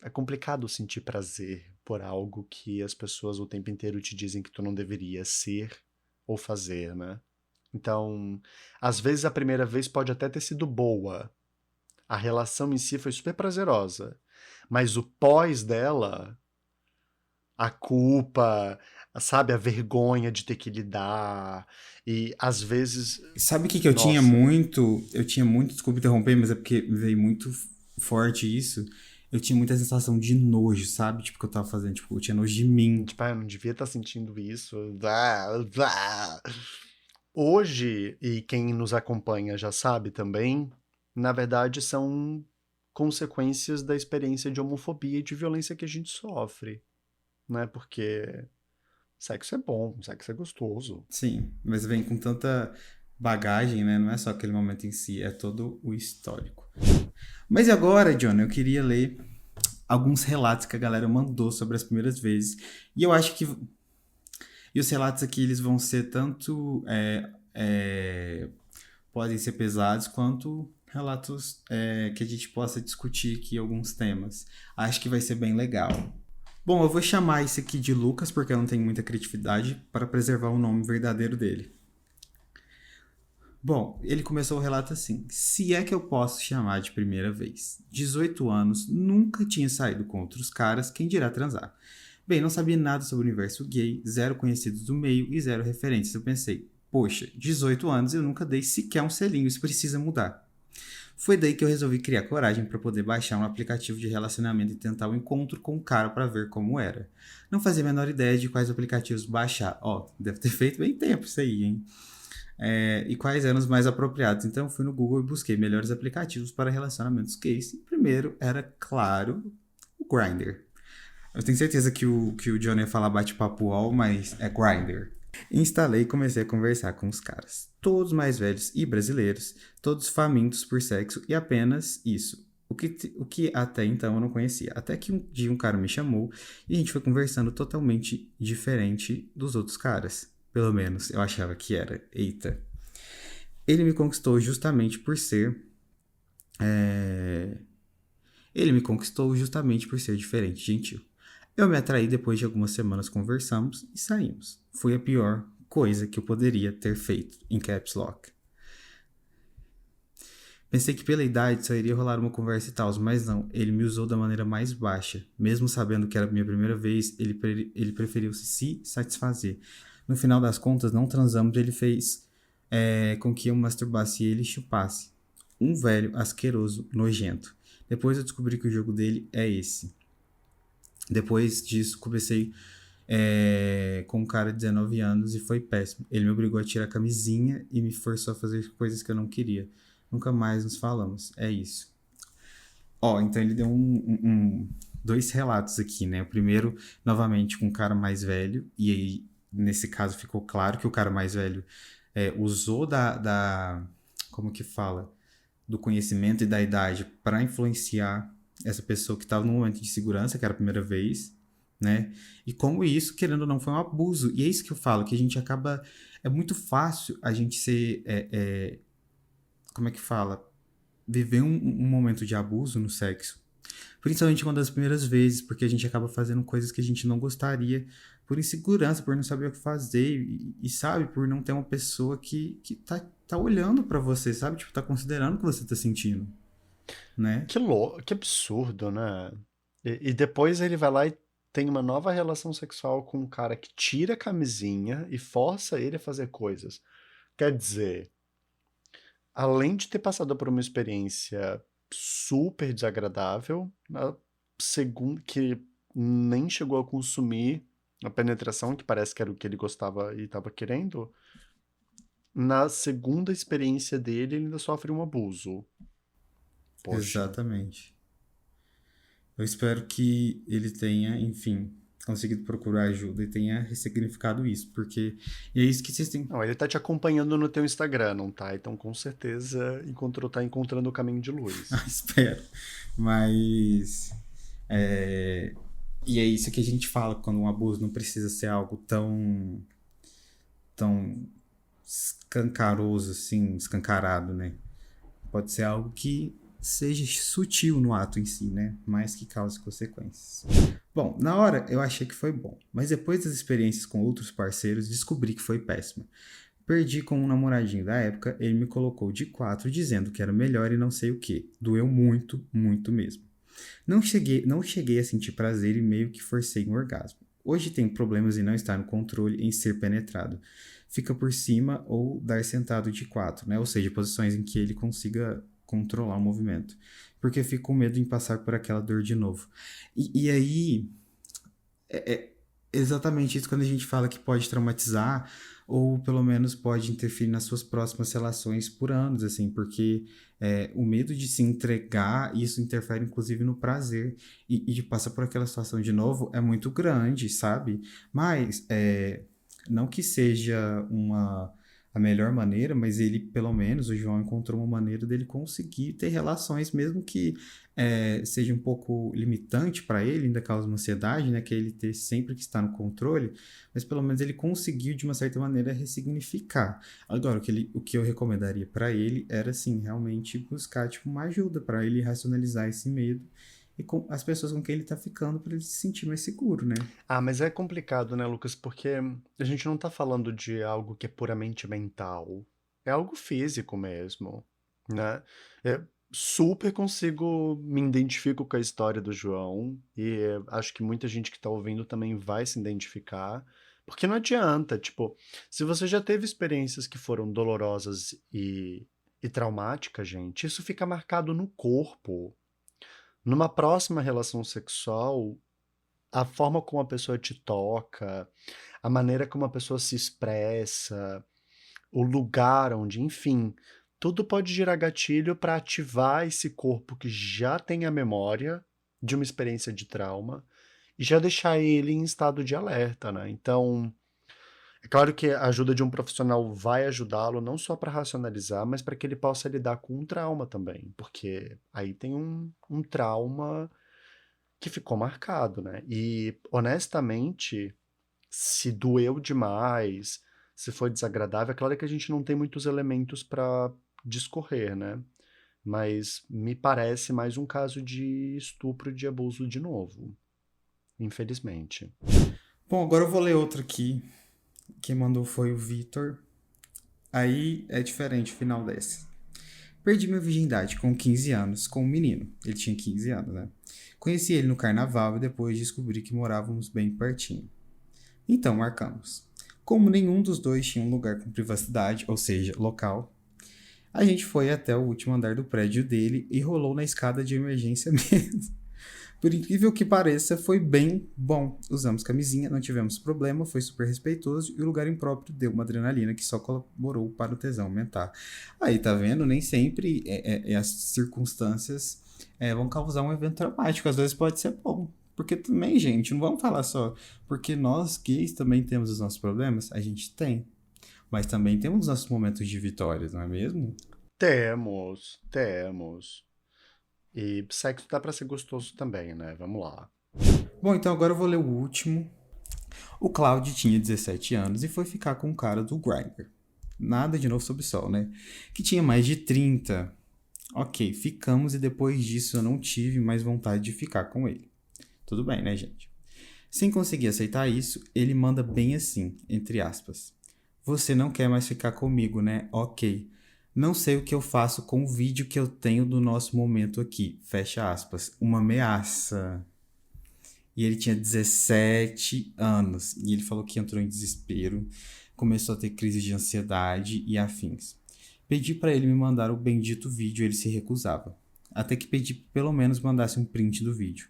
é complicado sentir prazer por algo que as pessoas o tempo inteiro te dizem que tu não deveria ser ou fazer, né? Então, às vezes a primeira vez pode até ter sido boa. A relação em si foi super prazerosa. Mas o pós dela, a culpa, sabe, a vergonha de ter que lidar, e às vezes, Sabe o que que eu tinha nossa, muito? Eu tinha muito, desculpa interromper, mas é porque veio muito forte isso. Eu tinha muita sensação de nojo, sabe? Tipo, que eu tava fazendo, tipo, eu tinha nojo de mim. tipo, eu não devia estar sentindo isso. Hoje, e quem nos acompanha já sabe também, na verdade são consequências da experiência de homofobia e de violência que a gente sofre, né? Porque sexo é bom, sexo é gostoso. Sim, mas vem com tanta bagagem, né? Não é só aquele momento em si, é todo o histórico. Mas agora, John, eu queria ler alguns relatos que a galera mandou sobre as primeiras vezes. E eu acho que. E os relatos aqui, eles vão ser tanto. Podem ser pesados, quanto relatos que a gente possa discutir aqui alguns temas. Acho que vai ser bem legal. Bom, eu vou chamar esse aqui de Lucas, porque eu não tenho muita criatividade, para preservar o nome verdadeiro dele. Bom, ele começou o relato assim: se é que eu posso chamar de primeira vez. 18 anos, nunca tinha saído com outros caras, quem dirá transar. Bem, não sabia nada sobre o universo gay, zero conhecidos do meio e zero referências. Eu pensei, poxa, 18 anos eu nunca dei sequer um selinho, isso precisa mudar. Foi daí que eu resolvi criar coragem para poder baixar um aplicativo de relacionamento e tentar o encontro com o cara para ver como era. Não fazia a menor ideia de quais aplicativos baixar. Ó, deve ter feito bem tempo isso aí, hein? E quais eram os mais apropriados. Então eu fui no Google e busquei melhores aplicativos para relacionamentos gays. E primeiro era, claro, o Grindr. Eu tenho certeza que o Johnny ia falar bate-papo UOL, mas é Grindr. Instalei e comecei a conversar com os caras. Todos mais velhos e brasileiros, todos famintos por sexo e apenas isso. O que até então eu não conhecia. Até que um dia um cara me chamou e a gente foi conversando totalmente diferente dos outros caras. Pelo menos eu achava que era. Eita. Ele me conquistou justamente por ser. é, Ele me conquistou justamente por ser diferente e gentil. Eu me atraí depois de algumas semanas conversamos e saímos. Foi a pior coisa que eu poderia ter feito em Caps Lock. Pensei que pela idade só iria rolar uma conversa e tal, mas não, ele me usou da maneira mais baixa. Mesmo sabendo que era a minha primeira vez, ele preferiu se satisfazer. No final das contas, não transamos, ele fez com que eu masturbasse e ele chupasse. Um velho asqueroso, nojento. Depois eu descobri que o jogo dele é esse. Depois disso, comecei com um cara de 19 anos e foi péssimo. Ele me obrigou a tirar a camisinha e me forçou a fazer coisas que eu não queria. Nunca mais nos falamos. É isso. Ó, então ele deu dois relatos aqui, né? O primeiro, novamente, com um cara mais velho. E aí, nesse caso, ficou claro que o cara mais velho usou como que fala? Do conhecimento e da idade para influenciar essa pessoa que estava num momento de segurança, que era a primeira vez, né? E como isso, querendo ou não, foi um abuso. E é isso que eu falo, que a gente acaba... É muito fácil a gente ser... como é que fala? Viver um momento de abuso no sexo. Principalmente uma das primeiras vezes, porque a gente acaba fazendo coisas que a gente não gostaria, por insegurança, por não saber o que fazer, sabe, por não ter uma pessoa que tá olhando pra você, sabe? Tipo, tá considerando o que você tá sentindo, né? Que absurdo, né? E depois ele vai lá e tem uma nova relação sexual com um cara que tira a camisinha e força ele a fazer coisas. Quer dizer, além de ter passado por uma experiência super desagradável, na segunda que nem chegou a consumir a penetração, que parece que era o que ele gostava e estava querendo, na segunda experiência dele, ele ainda sofre um abuso. Poxa. Exatamente. Eu espero que ele tenha, enfim, conseguido procurar ajuda e tenha ressignificado isso, porque e é isso que vocês têm. Não, ele tá te acompanhando no teu Instagram, não tá? Então com certeza tá encontrando o caminho de luz. Espero. Mas. E é isso que a gente fala quando um abuso não precisa ser algo tão escancaroso, assim, escancarado, né? Pode ser algo que seja sutil no ato em si, né? Mas que cause consequências. Bom, na hora eu achei que foi bom, mas depois das experiências com outros parceiros, descobri que foi péssima. Perdi com um namoradinho da época, ele me colocou de 4 dizendo que era melhor e não sei o que. Doeu muito, muito mesmo. Não cheguei a sentir prazer e meio que forcei um orgasmo. Hoje tenho problemas em não estar no controle em ser penetrado. Fica por cima ou dar sentado de 4, né? Ou seja, posições em que ele consiga controlar o movimento. Porque fico com medo em passar por aquela dor de novo. E aí, é exatamente isso quando a gente fala que pode traumatizar ou pelo menos pode interferir nas suas próximas relações por anos, assim, porque o medo de se entregar, isso interfere inclusive no prazer e de passar por aquela situação de novo é muito grande, sabe? Mas não que seja a melhor maneira, mas ele, pelo menos, o João encontrou uma maneira dele conseguir ter relações, mesmo que seja um pouco limitante para ele, ainda causa uma ansiedade, né? Que é ele ter sempre que estar no controle, mas pelo menos ele conseguiu, de uma certa maneira, ressignificar. Agora, o que eu recomendaria para ele era, assim, realmente buscar, tipo, uma ajuda para ele racionalizar esse medo e com as pessoas com quem ele tá ficando para ele se sentir mais seguro, né? Ah, mas é complicado, né, Lucas? Porque a gente não tá falando de algo que é puramente mental. É algo físico mesmo, né? É, super consigo, me identifico com a história do João e acho que muita gente que tá ouvindo também vai se identificar. Porque não adianta, tipo, se você já teve experiências que foram dolorosas e traumáticas, gente, isso fica marcado no corpo. Numa próxima relação sexual, a forma como a pessoa te toca, a maneira como a pessoa se expressa, o lugar onde, enfim, tudo pode gerar gatilho para ativar esse corpo que já tem a memória de uma experiência de trauma e já deixar ele em estado de alerta, né? Então, é claro que a ajuda de um profissional vai ajudá-lo não só para racionalizar, mas para que ele possa lidar com um trauma também, porque aí tem um trauma que ficou marcado, né? E, honestamente, se doeu demais, se foi desagradável, é claro que a gente não tem muitos elementos para discorrer, né? Mas me parece mais um caso de estupro, de abuso de novo, infelizmente. Bom, agora eu vou ler outra aqui. Quem mandou foi o Vitor. Aí é diferente o final dessa. Perdi minha virgindade com 15 anos com um menino. Ele tinha 15 anos, né? Conheci ele no carnaval e depois descobri que morávamos bem pertinho. Então marcamos. Como nenhum dos dois tinha um lugar com privacidade, ou seja, local, a gente foi até o último andar do prédio dele e rolou na escada de emergência mesmo. Por incrível que pareça, foi bem bom. Usamos camisinha, não tivemos problema, foi super respeitoso e o lugar impróprio deu uma adrenalina que só colaborou para o tesão aumentar. Aí, tá vendo? Nem sempre as circunstâncias vão causar um evento traumático. Às vezes pode ser bom. Porque também, gente, não vamos falar só. Porque nós gays também temos os nossos problemas. A gente tem. Mas também temos nossos momentos de vitórias, não é mesmo? Temos, temos. E sexo dá pra ser gostoso também, né? Vamos lá. Bom, então agora eu vou ler o último. O Cloud tinha 17 anos e foi ficar com o cara do Grindr. Nada de novo sob o sol, né? Que tinha mais de 30. Ok, ficamos e depois disso eu não tive mais vontade de ficar com ele. Tudo bem, né, gente? Sem conseguir aceitar isso, ele manda bem assim, entre aspas. Você não quer mais ficar comigo, né? Ok. Não sei o que eu faço com o vídeo que eu tenho do nosso momento aqui. Fecha aspas. Uma ameaça. E ele tinha 17 anos. E ele falou que entrou em desespero, começou a ter crise de ansiedade e afins. Pedi para ele me mandar o bendito vídeo e ele se recusava. Até que pedi que pelo menos mandasse um print do vídeo.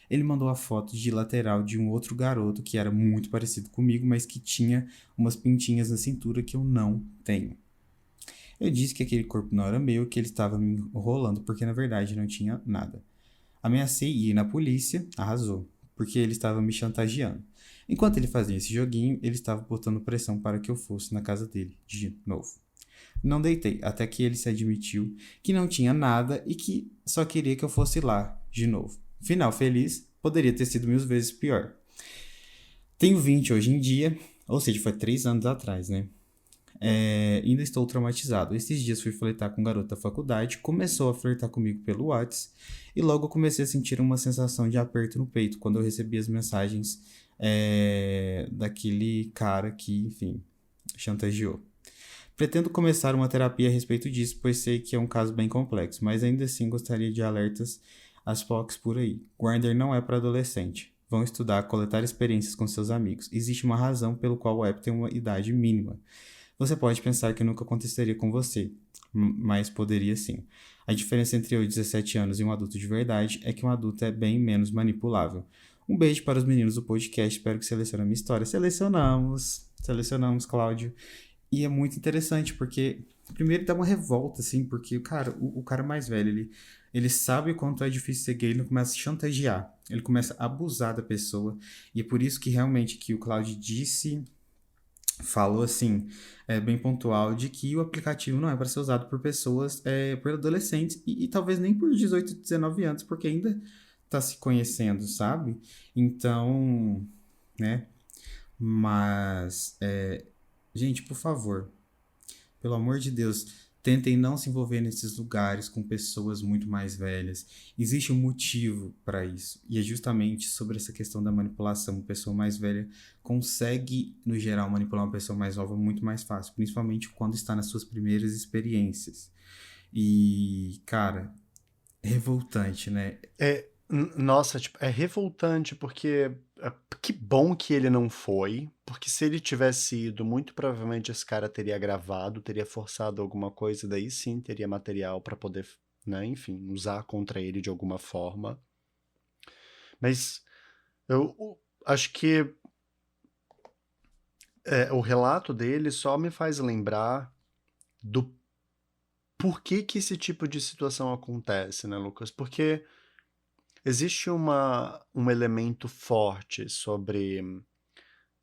Ele mandou a foto de lateral de um outro garoto que era muito parecido comigo, mas que tinha umas pintinhas na cintura que eu não tenho. Eu disse que aquele corpo não era meu, que ele estava me enrolando, porque na verdade não tinha nada. Ameacei ir na polícia, arrasou, porque ele estava me chantageando. Enquanto ele fazia esse joguinho, ele estava botando pressão para que eu fosse na casa dele, de novo. Não deitei, até que ele se admitiu que não tinha nada e que só queria que eu fosse lá, de novo. Final feliz, poderia ter sido mil vezes pior. Tenho 20 hoje em dia, ou seja, foi 3 anos atrás, né? Ainda estou traumatizado. Esses dias fui flertar com um garoto da faculdade, começou a flertar comigo pelo WhatsApp e logo comecei a sentir uma sensação de aperto no peito quando eu recebi as mensagens daquele cara que, enfim, chantageou. Pretendo começar uma terapia a respeito disso, pois sei que é um caso bem complexo, mas ainda assim gostaria de alertas às POCs por aí. Grindr não é para adolescente. Vão estudar, coletar experiências com seus amigos. Existe uma razão pelo qual o app tem uma idade mínima. Você pode pensar que nunca aconteceria com você, mas poderia sim. A diferença entre eu, 17 anos, e um adulto de verdade é que um adulto é bem menos manipulável. Um beijo para os meninos do podcast, espero que selecionem a minha história. Selecionamos, Cláudio. E é muito interessante, porque primeiro dá uma revolta, assim, porque, cara, o cara mais velho, ele sabe o quanto é difícil ser gay, ele começa a chantagear, ele começa a abusar da pessoa, e é por isso que realmente que o Cláudio falou assim, bem pontual, de que o aplicativo não é para ser usado por pessoas, por adolescentes, e talvez nem por 18, 19 anos, porque ainda tá se conhecendo, sabe? Então, né? Mas, gente, por favor, pelo amor de Deus, tentem não se envolver nesses lugares com pessoas muito mais velhas. Existe um motivo para isso. E é justamente sobre essa questão da manipulação. Uma pessoa mais velha consegue, no geral, manipular uma pessoa mais nova muito mais fácil, principalmente quando está nas suas primeiras experiências. E, cara, revoltante, né? Nossa, tipo, é revoltante porque que bom que ele não foi, porque se ele tivesse ido, muito provavelmente esse cara teria gravado, teria forçado alguma coisa, daí sim teria material pra poder, né, enfim, usar contra ele de alguma forma. Mas acho que o relato dele só me faz lembrar do porquê que esse tipo de situação acontece, né, Lucas? Porque existe um elemento forte sobre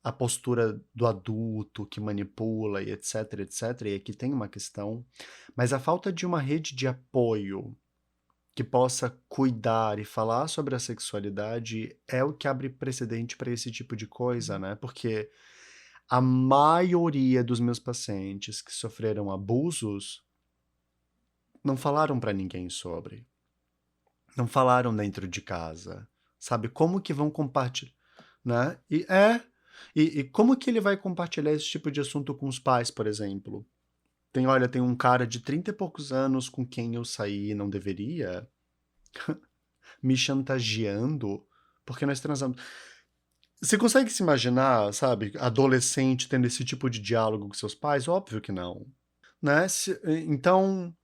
a postura do adulto que manipula e etc, etc, e aqui tem uma questão, mas a falta de uma rede de apoio que possa cuidar e falar sobre a sexualidade é o que abre precedente para esse tipo de coisa, né? Porque a maioria dos meus pacientes que sofreram abusos não falaram para ninguém sobre. Não falaram dentro de casa. Sabe como que vão compartilhar, né? E como que ele vai compartilhar esse tipo de assunto com os pais, por exemplo? Olha, tem um cara de 30 e poucos anos com quem eu saí e não deveria, me chantageando porque nós transamos. Você consegue se imaginar, sabe, adolescente tendo esse tipo de diálogo com seus pais? Óbvio que não, né? Então,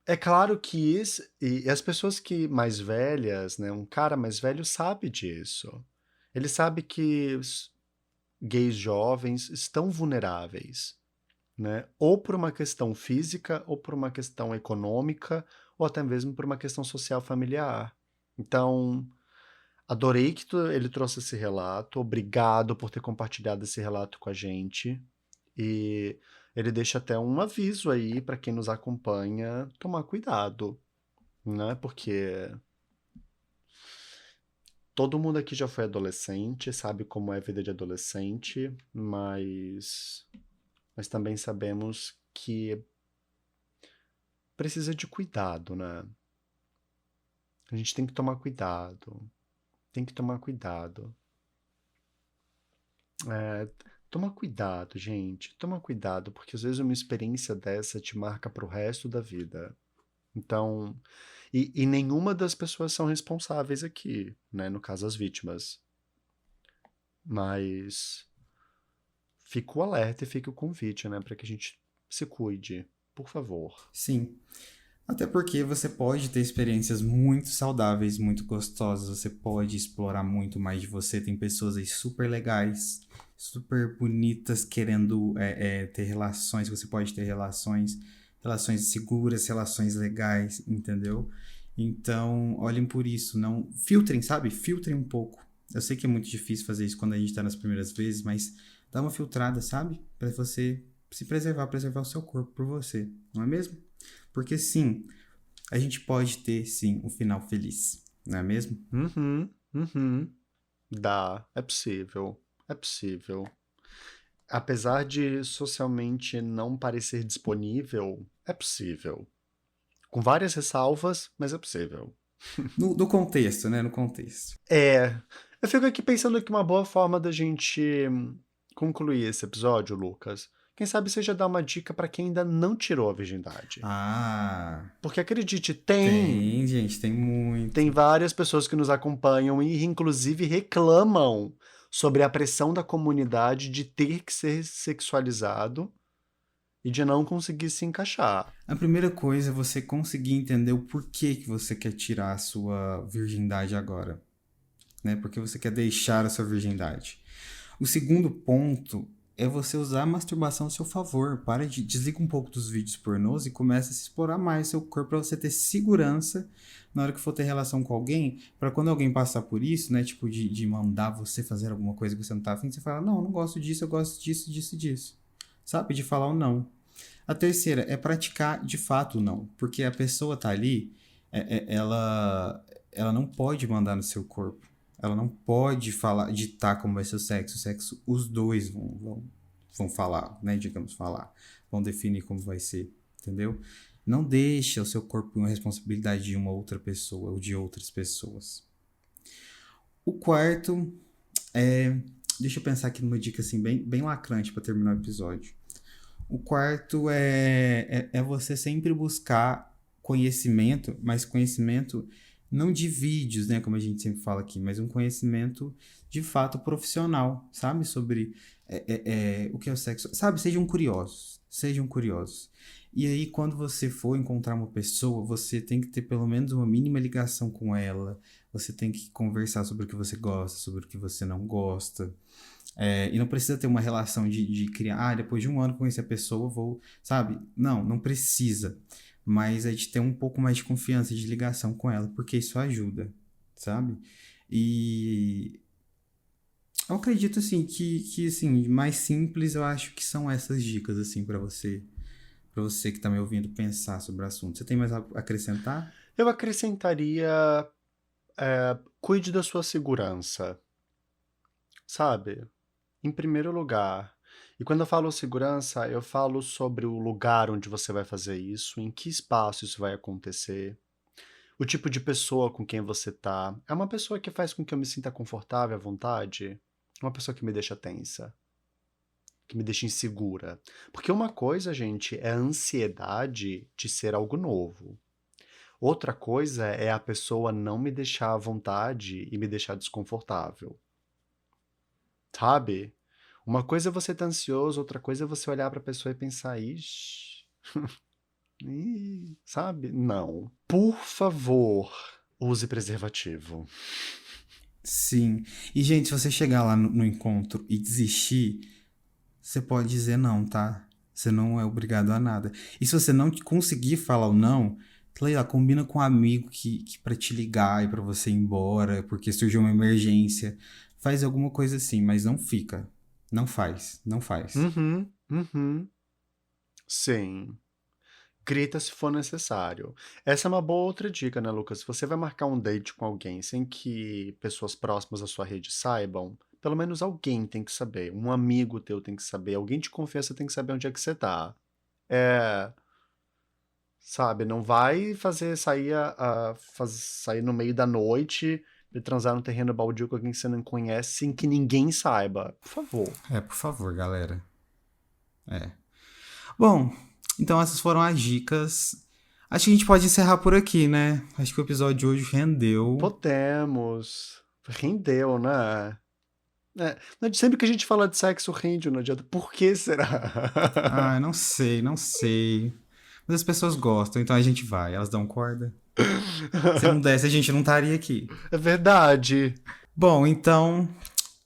é claro que e as pessoas que mais velhas, né, um cara mais velho sabe disso. Ele sabe que os gays jovens estão vulneráveis, né? Ou por uma questão física, ou por uma questão econômica, ou até mesmo por uma questão social familiar. Então, adorei que ele trouxe esse relato. Obrigado por ter compartilhado esse relato com a gente. E ele deixa até um aviso aí para quem nos acompanha tomar cuidado, né? Porque todo mundo aqui já foi adolescente, sabe como é a vida de adolescente, mas também sabemos que precisa de cuidado, né? A gente tem que tomar cuidado. Tem que tomar cuidado. É, toma cuidado, gente. Toma cuidado, porque às vezes uma experiência dessa te marca pro resto da vida. Então, e nenhuma das pessoas são responsáveis aqui, né? No caso, as vítimas. Mas fica o alerta e fica o convite, né? Para que a gente se cuide, por favor. Sim. Até porque você pode ter experiências muito saudáveis, muito gostosas, você pode explorar muito mais de você. Tem pessoas aí super legais, super bonitas, querendo ter relações, você pode ter relações, relações seguras, relações legais, entendeu? Então, olhem por isso, não filtrem, sabe? Filtrem um pouco. Eu sei que é muito difícil fazer isso quando a gente tá nas primeiras vezes, mas dá uma filtrada, sabe? Pra você se preservar, preservar o seu corpo por você, não é mesmo? Porque sim, a gente pode ter sim um final feliz, não é mesmo? Uhum, uhum. Dá, é possível. É possível. Apesar de socialmente não parecer disponível, é possível. Com várias ressalvas, mas é possível. No contexto, né? No contexto. É. Eu fico aqui pensando que uma boa forma da gente concluir esse episódio, Lucas, quem sabe seja dar uma dica pra quem ainda não tirou a virgindade. Ah, Porque acredite, tem. tem, gente, tem Tem muito. várias pessoas que nos acompanham e, inclusive, reclamam sobre a pressão da comunidade de ter que ser sexualizado e de não conseguir se encaixar. A primeira coisa é você conseguir entender o porquê que você quer tirar a sua virgindade agora, né? Porque você quer deixar a sua virgindade. O segundo ponto é você usar a masturbação a seu favor. Para de desliga um pouco dos vídeos pornôs e começa a se explorar mais seu corpo para você ter segurança na hora que for ter relação com alguém, para quando alguém passar por isso, né, tipo de mandar você fazer alguma coisa que você não tá afim, você fala: "Não, eu não gosto disso, eu gosto disso, disso, disso". Sabe? De falar o não. A terceira é praticar de fato o não, porque a pessoa tá ali, ela não pode mandar no seu corpo. Ela não pode falar, ditar como vai ser o sexo. O sexo, os dois vão falar, né? Digamos, falar. Vão definir como vai ser, entendeu? Não deixa o seu corpo uma responsabilidade de uma outra pessoa ou de outras pessoas. O quarto é. Deixa eu pensar aqui numa dica assim, bem lacrante para terminar o episódio. O quarto é você sempre buscar conhecimento, mas conhecimento não de vídeos, né, como a gente sempre fala aqui, mas um conhecimento de fato profissional, sabe? Sobre o que é o sexo. Sabe? Sejam curiosos. Sejam curiosos. E aí, quando você for encontrar uma pessoa, você tem que ter pelo menos uma mínima ligação com ela. Você tem que conversar sobre o que você gosta, sobre o que você não gosta. E não precisa ter uma relação de criar, depois de um ano conhecer a pessoa, vou, sabe? Não, não precisa. Mas é de ter um pouco mais de confiança, de ligação com ela, porque isso ajuda, sabe? E eu acredito, assim, que assim, mais simples eu acho que são essas dicas, assim, para você que tá me ouvindo pensar sobre o assunto. Você tem mais algo a acrescentar? Eu acrescentaria: cuide da sua segurança, sabe? Em primeiro lugar. E quando eu falo segurança, eu falo sobre o lugar onde você vai fazer isso, em que espaço isso vai acontecer, o tipo de pessoa com quem você tá. É uma pessoa que faz com que eu me sinta confortável, à vontade? Uma pessoa que me deixa tensa, que me deixa insegura. Porque uma coisa, gente, é a ansiedade de ser algo novo. Outra coisa é a pessoa não me deixar à vontade e me deixar desconfortável. Sabe? Uma coisa é você estar ansioso, outra coisa é você olhar pra pessoa e pensar: ixi, sabe? Não. Por favor, use preservativo. Sim. E, gente, se você chegar lá no encontro e desistir, você pode dizer não, tá? Você não é obrigado a nada. E se você não conseguir falar o não, sei lá, combina com um amigo que para te ligar e para você ir embora, porque surgiu uma emergência. Faz alguma coisa assim, mas não fica. Não faz, não faz. Uhum, uhum. Sim. grita se for necessário. Essa é uma boa outra dica, né, Lucas? Se você vai marcar um date com alguém sem que pessoas próximas à sua rede saibam, pelo menos alguém tem que saber. Um amigo teu tem que saber. Alguém de confiança tem que saber onde é que você tá. É, sabe, não vai fazer sair no meio da noite e transar no terreno baldio com alguém que você não conhece sem que ninguém saiba. Por favor. Por favor, galera. Bom, então essas foram as dicas. Acho que a gente pode encerrar por aqui, né? Acho que o episódio de hoje rendeu. Podemos. Rendeu, né? Sempre que a gente fala de sexo, rende, não adianta. Por que será? Não sei, não sei. Mas as pessoas gostam, então a gente vai. Elas dão corda. Se não desse, a gente não estaria aqui. É verdade. Bom, então,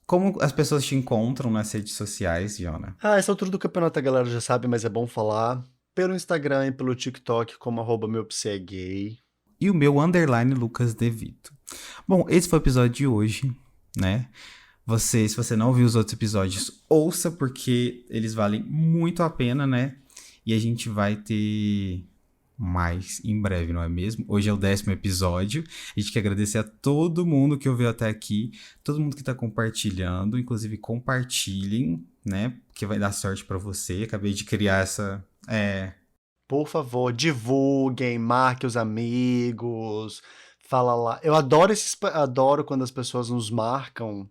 como as pessoas te encontram nas redes sociais, Jona? Essa altura do campeonato a galera já sabe, mas é bom falar. Pelo Instagram e pelo TikTok, como @meupsegay. E o meu _ Lucas De Vito. Bom, esse foi o episódio de hoje, né? Se você não ouviu os outros episódios, ouça, porque eles valem muito a pena, né? E a gente vai ter mais em breve, não é mesmo? Hoje é o 10º episódio. A gente quer agradecer a todo mundo que ouviu até aqui, todo mundo que tá compartilhando, inclusive compartilhem, né? Que vai dar sorte pra você. Acabei de criar essa... Por favor, divulguem, marque os amigos, fala lá. Eu adoro quando as pessoas nos marcam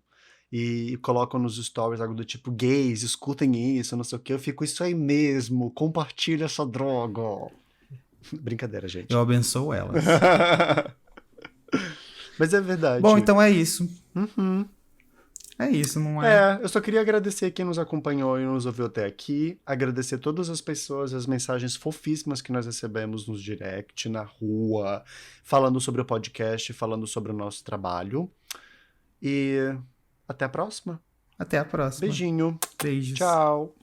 e colocam nos stories algo do tipo, gays, escutem isso, não sei o que. Eu fico, isso aí mesmo, compartilha essa droga. Brincadeira, gente. Eu abençoo elas. Mas é verdade. Bom, então é isso. Uhum. É isso, não é? Eu só queria agradecer quem nos acompanhou e nos ouviu até aqui, agradecer todas as pessoas, as mensagens fofíssimas que nós recebemos nos direct, na rua, falando sobre o podcast, falando sobre o nosso trabalho. E até a próxima. Até a próxima. Beijinho. Beijos. Tchau.